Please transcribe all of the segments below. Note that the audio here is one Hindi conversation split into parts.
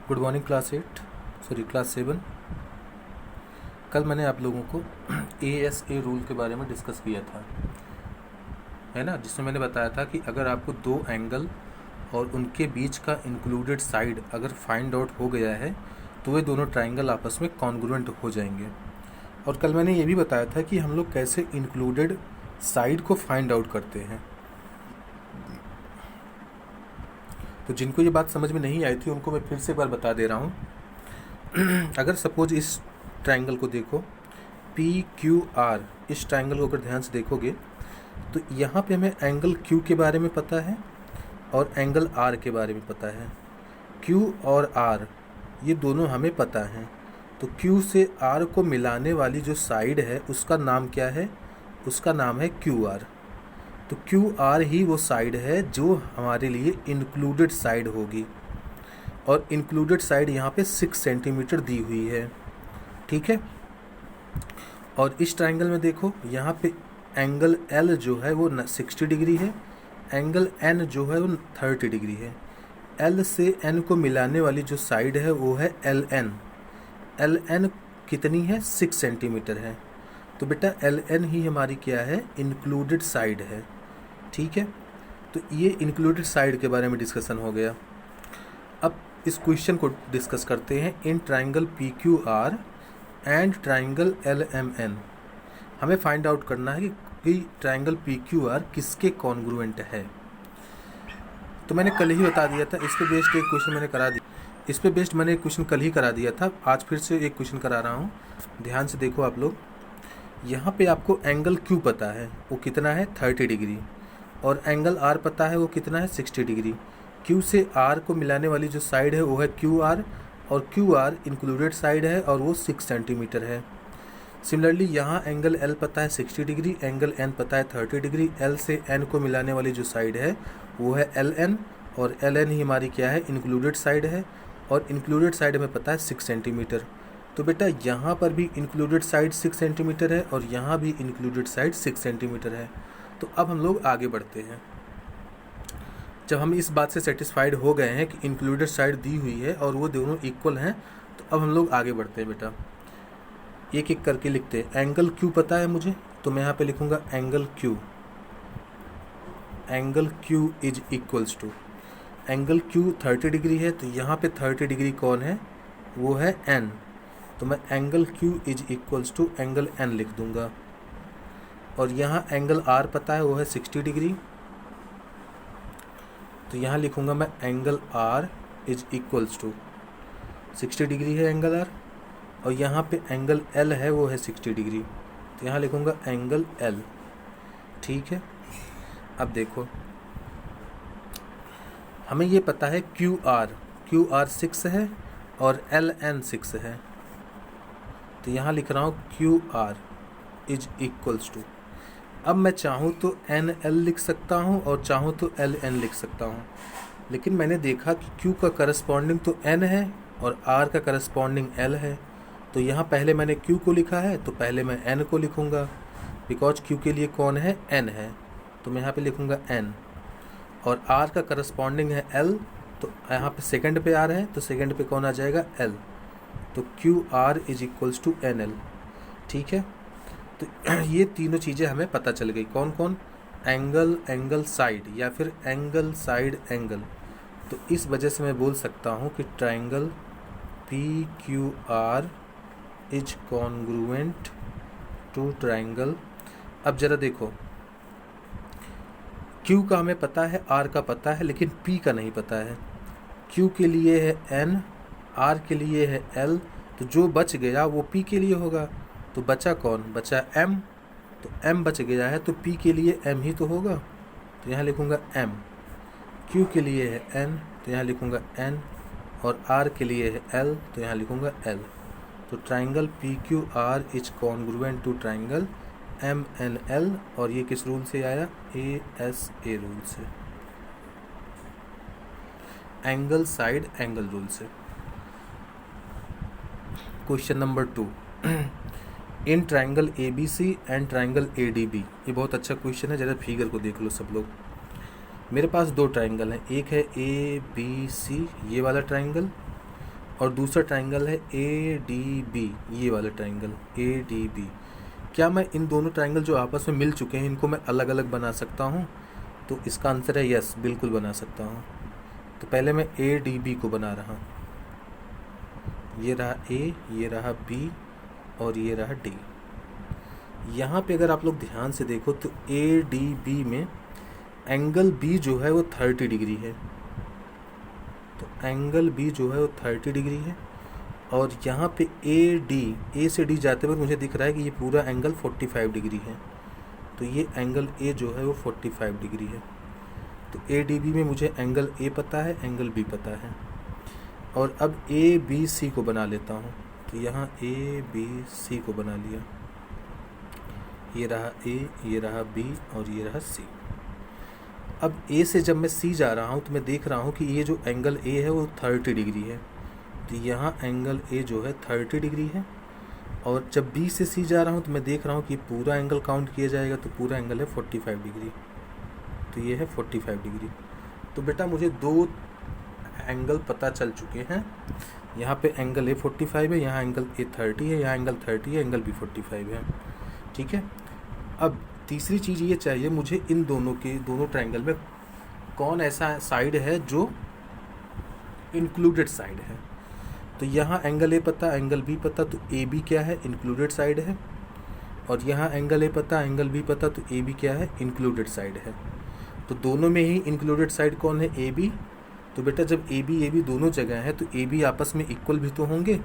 Good morning class 7। कल मैंने आप लोगों को ASA रूल के बारे में डिस्कस किया था, है ना, जिसमें मैंने बताया था कि अगर आपको दो एंगल और उनके बीच का इंक्लूडेड साइड अगर फाइंड आउट हो गया है तो वे दोनों ट्राइंगल आपस में कॉन्ग्रुएंट हो जाएंगे। और कल मैंने ये भी बताया था कि हम लोग कैसे इंक्लूडेड साइड को फाइंड आउट करते हैं। तो जिनको ये बात समझ में नहीं आई थी उनको मैं फिर से एक बार बता दे रहा हूँ। अगर सपोज इस ट्राइंगल को देखो PQR, इस ट्राइंगल को अगर ध्यान से देखोगे तो यहाँ पे हमें एंगल Q के बारे में पता है और एंगल R के बारे में पता है। Q और R ये दोनों हमें पता है। तो Q से R को मिलाने वाली जो साइड है उसका नाम क्या है? उसका नाम है QR। तो QR ही वो साइड है जो हमारे लिए इंक्लूडेड साइड होगी, और इंक्लूडेड साइड यहाँ पे 6 सेंटीमीटर दी हुई है, ठीक है। और इस ट्राइंगल में देखो यहाँ पे एंगल L जो है वो 60 डिग्री है, एंगल N जो है वो 30 डिग्री है। L से N को मिलाने वाली जो साइड है वो है LN। LN कितनी है? 6 सेंटीमीटर है। तो बेटा LN ही हमारी क्या है? इंक्लूडेड साइड है, ठीक है। तो ये इंक्लूडेड साइड के बारे में डिस्कशन हो गया। अब इस क्वेश्चन को डिस्कस करते हैं। In triangle PQR and triangle LMN हमें फाइंड आउट करना है कि ट्राइंगल PQR किसके कॉन्ग्रुएंट है। तो मैंने कल ही बता दिया था, इस पे बेस्ड एक क्वेश्चन मैंने करा दिया। इस पे बेस्ड मैंने एक क्वेश्चन कल ही करा दिया था, आज फिर से एक क्वेश्चन करा रहा हूँ। ध्यान से देखो आप लोग, यहाँ पे आपको एंगल Q पता है वो कितना है? 30 डिग्री, और एंगल R पता है वो कितना है? 60 डिग्री। Q से R को मिलाने वाली जो साइड है वो है QR, और QR इंक्लूडेड साइड है और वो 6 सेंटीमीटर है। सिमिलरली यहाँ एंगल L पता है 60 डिग्री, एंगल N पता है 30 डिग्री। L से N को मिलाने वाली जो साइड है वो है LN, और LN ही हमारी क्या है? इंक्लूडेड साइड है, और इंक्लूडेड साइड हमें पता है 6 सेंटीमीटर। तो बेटा यहाँ पर भी इंक्लूडेड साइड 6 सेंटीमीटर है और यहाँ भी इंक्लूडेड साइड 6 सेंटीमीटर है। तो अब हम लोग आगे बढ़ते हैं। जब हम इस बात से सेटिस्फाइड हो गए हैं कि इंक्लूडेड साइड दी हुई है और वो दोनों इक्वल हैं, तो अब हम लोग आगे बढ़ते हैं। बेटा एक एक करके लिखते हैं। एंगल Q पता है मुझे, तो मैं यहाँ पे लिखूँगा angle Q। Angle Q is equals to, angle Q 30 degree है, तो यहाँ पे 30 डिग्री कौन है? वो है N। तो मैं angle Q is equals to angle N लिख दूंगा। और यहाँ एंगल R पता है वो है 60 डिग्री, तो यहाँ लिखूंगा मैं angle R is equals to 60 degree है एंगल R, और यहाँ पे एंगल L है वो है 60 डिग्री, तो यहाँ लिखूंगा एंगल L, ठीक है। अब देखो हमें ये पता है QR 6 है और LN 6 है, तो यहाँ लिख रहा हूँ QR इज इक्वल्स टू। अब मैं चाहूँ तो NL लिख सकता हूँ और चाहूँ तो LN लिख सकता हूँ, लेकिन मैंने देखा कि Q का करस्पॉन्डिंग तो N है और R का करस्पॉन्डिंग L है। तो यहाँ पहले मैंने Q को लिखा है तो पहले मैं N को लिखूँगा, बिकॉज Q के लिए कौन है? N है, तो मैं यहाँ पे लिखूँगा N। और R का करस्पॉन्डिंग है L, तो यहाँ पे सेकंड पे R है, तो सेकंड पे कौन आ जाएगा? L। तो QR is equals to NL, ठीक है। तो ये तीनों चीज़ें हमें पता चल गई। कौन कौन? एंगल साइड या फिर एंगल साइड एंगल। तो इस वजह से मैं बोल सकता हूँ कि triangle PQR is congruent to triangle. अब जरा देखो, Q का हमें पता है, R का पता है, लेकिन P का नहीं पता है। Q के लिए है N, R के लिए है L, तो जो बच गया वो P के लिए होगा। तो बचा कौन? बचा M, तो M बच गया है तो P के लिए M ही तो होगा, तो यहाँ लिखूँगा M। Q के लिए है N, तो यहाँ लिखूँगा N, और R के लिए है L, तो यहाँ लिखूँगा L। तो triangle PQR is congruent to triangle MNL, और ये किस रूल से आया? ASA रूल से, एंगल साइड एंगल रूल से। Question number 2, in triangle ABC and triangle ADB। ये बहुत अच्छा क्वेश्चन है, ज़रा फिगर को देख लो सब लोग। मेरे पास दो ट्राइंगल हैं, एक है ABC ये वाला ट्राइंगल, और दूसरा ट्राइंगल है ए डी बी, ये वाला ट्राइंगल ए डी बी। क्या मैं इन दोनों ट्राइंगल जो आपस में मिल चुके हैं इनको मैं अलग अलग बना सकता हूँ? तो इसका आंसर है यस, बिल्कुल बना सकता हूँ। तो पहले मैं ए डी बी को बना रहा हूँ। ये रहा ए, ये रहा बी और ये रहा डी। यहाँ पे अगर आप लोग ध्यान से देखो तो ए डी बी में एंगल बी जो है वो 30 डिग्री है। तो एंगल बी जो है वो 30 डिग्री है। और यहाँ पे ए से डी जाते वक्त मुझे दिख रहा है कि ये पूरा एंगल 45 डिग्री है। तो ये एंगल ए जो है वो 45 डिग्री है। तो ए डी बी में मुझे एंगल ए पता है, एंगल बी पता है। और अब ए बी सी को बना लेता हूँ। तो यहाँ ए बी सी को बना लिया। ये रहा ए, ये रहा बी और ये रहा सी। अब ए से जब मैं सी जा रहा हूँ तो मैं देख रहा हूँ कि ये जो एंगल ए है वो 30 डिग्री है। तो यहाँ एंगल ए जो है 30 डिग्री है। और जब बी से सी जा रहा हूँ तो मैं देख रहा हूँ कि पूरा एंगल काउंट किया जाएगा। तो पूरा एंगल है 45 डिग्री। तो ये है 45 डिग्री। तो बेटा मुझे दो एंगल पता चल चुके हैं। यहाँ पे एंगल ए 45 है, यहाँ एंगल ए 30 है, यहाँ एंगल 30 है, एंगल बी 45 है। ठीक है। अब तीसरी चीज़ ये चाहिए मुझे, इन दोनों ट्रायंगल में कौन ऐसा साइड है जो इंक्लूडेड साइड है। तो यहाँ एंगल ए पता, एंगल बी पता, तो ए बी क्या है, इंक्लूडेड साइड है। और यहाँ एंगल ए पता, एंगल बी पता, तो ए बी क्या है, इंक्लूडेड साइड है। तो दोनों में ही इंक्लूडेड साइड कौन है, ए बी। तो बेटा जब ए बी दोनों जगह है तो ए बी आपस में इक्वल भी तो होंगे।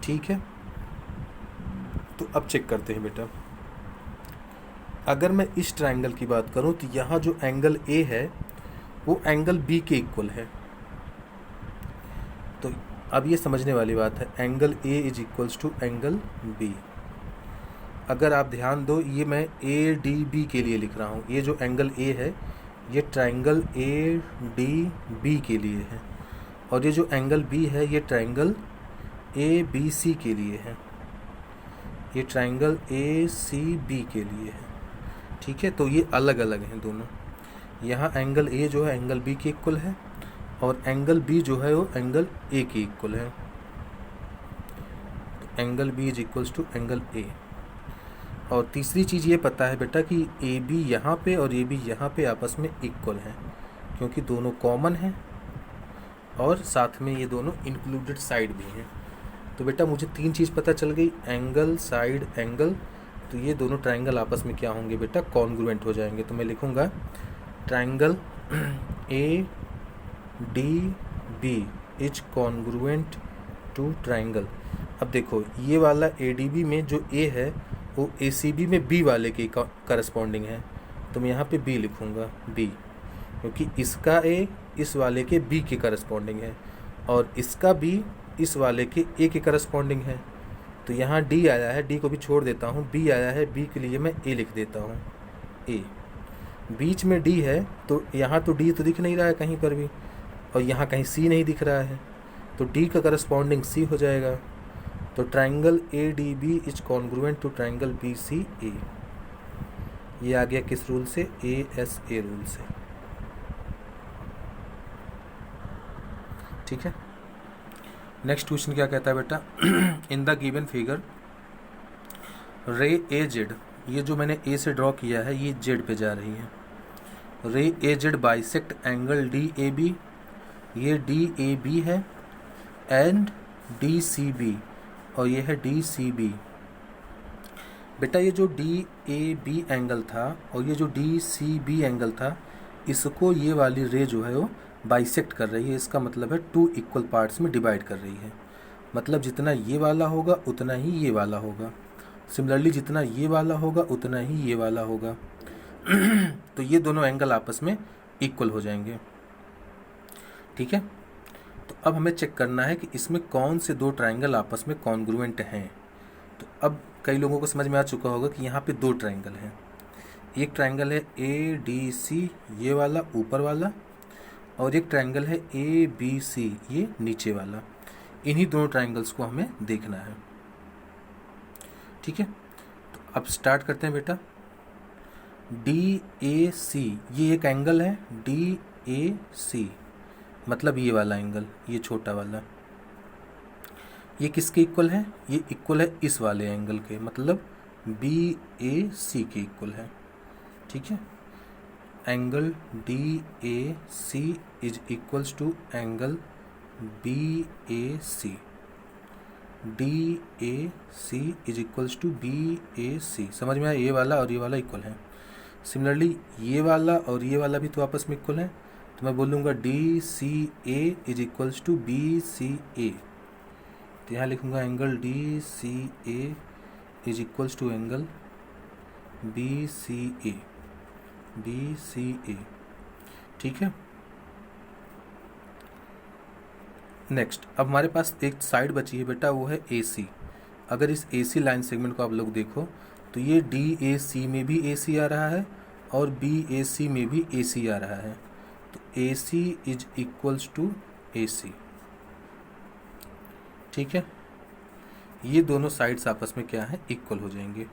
ठीक है। तो अब चेक करते हैं बेटा, अगर मैं इस ट्रायंगल की बात करूं तो यहाँ जो एंगल ए है वो एंगल बी के इक्वल है। तो अब ये समझने वाली बात है, angle A is equals to angle B. अगर आप ध्यान दो, ये मैं ए डी बी के लिए लिख रहा हूँ। ये जो एंगल ए है ये ट्रायंगल ए डी बी के लिए है। और ये जो एंगल बी है ये ट्रायंगल ए बी सी के लिए है। ये ट्रायंगल ए सी बी के लिए है। ठीक है। तो ये अलग अलग हैं दोनों। यहाँ एंगल ए जो है एंगल बी के इक्वल है और एंगल बी जो है वो एंगल ए के इक्वल है। तो angle B is equals to angle A. और तीसरी चीज़ ये पता है बेटा कि ए बी यहाँ पे और ए बी यहाँ पे आपस में इक्वल हैं, क्योंकि दोनों कॉमन हैं और साथ में ये दोनों इंक्लूडेड साइड भी हैं। तो बेटा मुझे तीन चीज़ पता चल गई, एंगल, साइड, एंगल। तो ये दोनों ट्रायंगल आपस में क्या होंगे बेटा, कॉन्ग्रुएंट हो जाएंगे। तो मैं लिखूँगा triangle A D B is congruent to triangle. अब देखो ये वाला ए डी बी में जो ए है वो ए सी बी में बी वाले के करस्पॉन्डिंग है। तो मैं यहाँ पे बी लिखूँगा, बी, क्योंकि इसका ए इस वाले के बी के करस्पॉन्डिंग है और इसका बी इस वाले के ए के करस्पॉन्डिंग है। तो यहाँ डी आया है, डी को भी छोड़ देता हूँ, बी आया है, बी के लिए मैं ए लिख देता हूँ, ए। बीच में डी है तो यहाँ तो डी तो दिख नहीं रहा है कहीं पर भी और यहाँ कहीं सी नहीं दिख रहा है। तो डी का करस्पॉन्डिंग सी हो जाएगा। तो triangle A D B is congruent to triangle B C A. ये आ गया किस रूल से, ए एस ए रूल से। ठीक है। नेक्स्ट क्वेश्चन क्या कहता है बेटा, इन द गिवन फिगर रे ए जेड, ये जो मैंने ए से ड्रॉ किया है ये जेड पे जा रही है। Ray A Z bisect angle D A B, ये डी ए बी है, एंड डी सी बी, और ये है डी सी बी। बेटा ये जो डी ए बी एंगल था और ये जो डी सी बी एंगल था, इसको ये वाली रे जो है वो बाइसेक्ट कर रही है। इसका मतलब है टू इक्वल पार्ट्स में डिवाइड कर रही है। मतलब जितना ये वाला होगा उतना ही ये वाला होगा, सिमिलरली जितना ये वाला होगा उतना ही ये वाला होगा। तो ये दोनों एंगल आपस में इक्वल हो जाएंगे। ठीक है। तो अब हमें चेक करना है कि इसमें कौन से दो ट्रायंगल आपस में कॉन्ग्रुएंट हैं। तो अब कई लोगों को समझ में आ चुका होगा कि यहाँ पे दो ट्रायंगल हैं। एक ट्रायंगल है ए डी सी, ये वाला ऊपर वाला, और एक ट्रायंगल है ए बी सी, ये नीचे वाला। इन्हीं दोनों ट्रायंगल्स को हमें देखना है। ठीक है। तो अब स्टार्ट करते हैं बेटा। डी ए सी, ये एक एंगल है, डी ए सी, मतलब ये वाला एंगल, ये छोटा वाला। ये किसके इक्वल है? ये इक्वल है इस वाले एंगल के, मतलब बी ए सी के इक्वल है। ठीक है, angle D A C is equals to angle B A C. D A C is equals to B A C. समझ में आया? ये वाला और ये वाला इक्वल है। सिमिलरली ये वाला और ये वाला भी तो आपस में इक्वल है, तो मैं बोलूँगा D C A is equals to B C A. तो यहाँ लिखूँगा angle D C A is equals to angle B C A. B C A, ठीक है। नेक्स्ट, अब हमारे पास एक साइड बची है बेटा, वो है ए सी। अगर इस ए सी लाइन सेगमेंट को आप लोग देखो तो ये डी ए सी में भी ए सी आ रहा है और बी ए सी में भी ए सी आ रहा है। तो ए सी इज इक्वल्स टू ए सी। ठीक है, ये दोनों साइड्स आपस में क्या है? इक्वल हो जाएंगे।